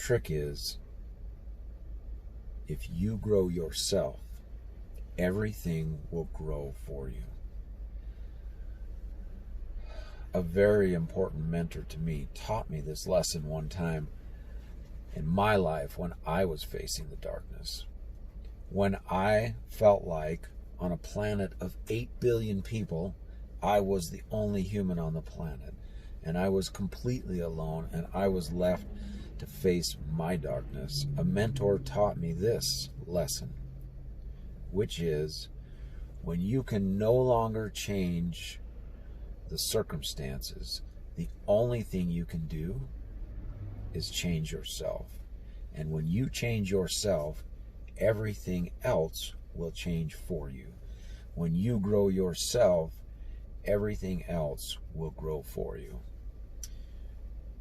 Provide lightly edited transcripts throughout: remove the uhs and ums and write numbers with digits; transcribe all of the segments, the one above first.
trick is, if you grow yourself, everything will grow for you. A very important mentor to me taught me this lesson one time in my life when I was facing the darkness. When I felt like on a planet of 8 billion people, I was the only human on the planet. And I was completely alone, and I was left to face my darkness. A mentor taught me this lesson, which is, when you can no longer change the circumstances, the only thing you can do is change yourself. And when you change yourself, everything else will change for you. When you grow yourself, everything else will grow for you.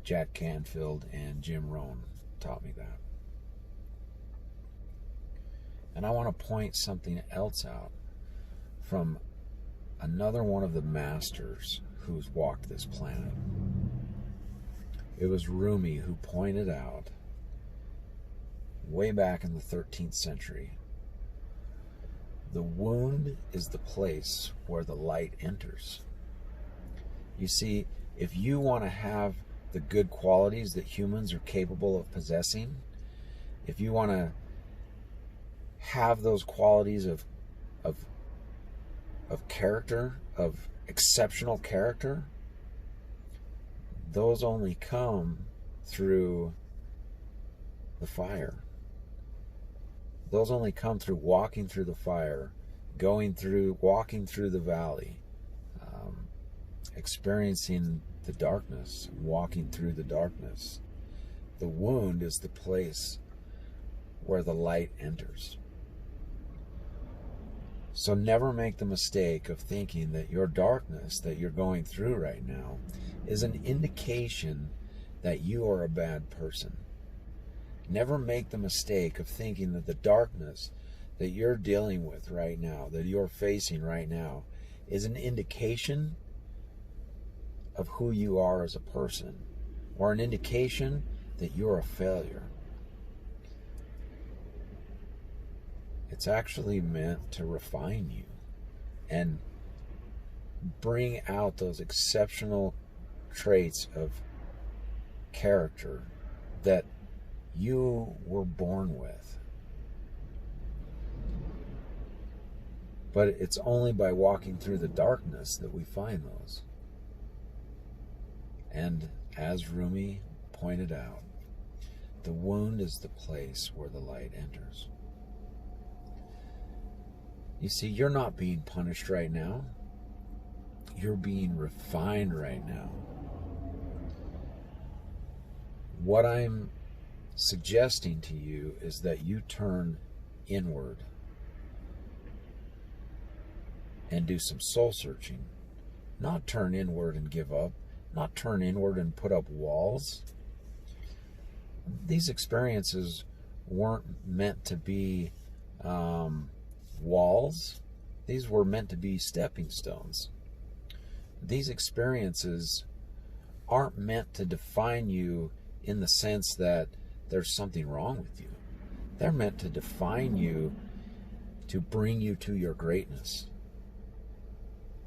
Jack Canfield and Jim Rohn taught me that. And I want to point something else out from another one of the masters who's walked this planet. It was Rumi who pointed out, way back in the 13th century, the wound is the place where the light enters. You see, if you want to have the good qualities that humans are capable of possessing, if you want to have those qualities of character, of exceptional character, those only come through the fire. Those only come through walking through the fire, walking through the valley, experiencing the darkness, walking through the darkness. The wound is the place where the light enters. So never make the mistake of thinking that your darkness that you're going through right now is an indication that you are a bad person. Never make the mistake of thinking that the darkness that you're dealing with right now, that you're facing right now, is an indication of who you are as a person, or an indication that you're a failure. It's actually meant to refine you and bring out those exceptional traits of character that you were born with. But it's only by walking through the darkness that we find those. And as Rumi pointed out, the wound is the place where the light enters. You see, you're not being punished right now. You're being refined right now. What I'm suggesting to you is that you turn inward and do some soul searching. Not turn inward and give up. Not turn inward and put up walls. These experiences weren't meant to be walls. These were meant to be stepping stones. These experiences aren't meant to define you in the sense that there's something wrong with you. They're meant to define you, to bring you to your greatness,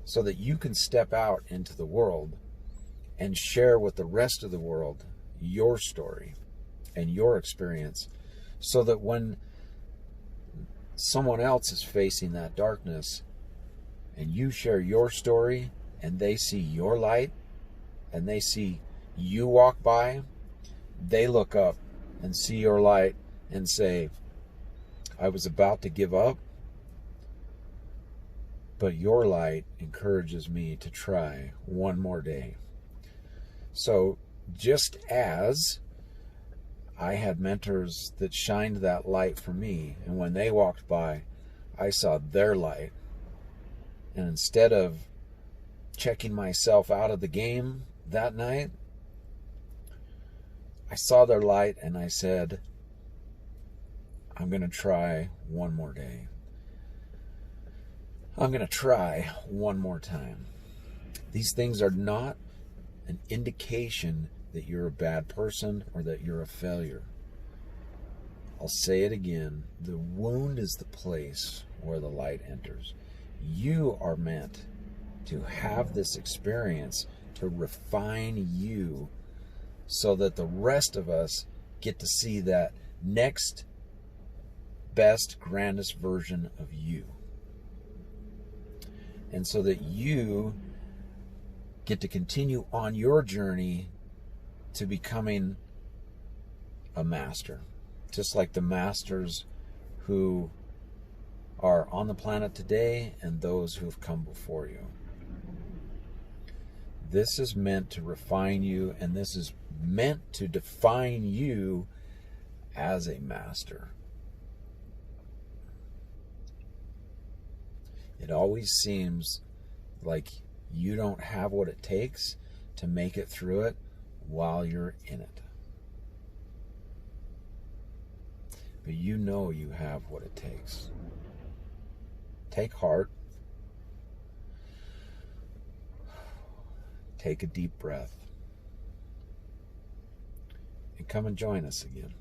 so that you can step out into the world and share with the rest of the world your story and your experience, so that when someone else is facing that darkness and you share your story and they see your light and they see you walk by, they look up and see your light and say, I was about to give up, but your light encourages me to try one more day. So just as I had mentors that shined that light for me, and when they walked by, I saw their light, and instead of checking myself out of the game that night, I saw their light and I said, I'm going to try one more day. I'm going to try one more time. These things are not an indication that you're a bad person or that you're a failure. I'll say it again. The wound is the place where the light enters. You are meant to have this experience to refine you so that the rest of us get to see that next best, grandest version of you. And so that you get to continue on your journey to becoming a master. Just like the masters who are on the planet today and those who have come before you. This is meant to refine you, and this is meant to define you as a master. It always seems like you don't have what it takes to make it through it while you're in it. But you know you have what it takes. Take heart. Take a deep breath. And come and join us again.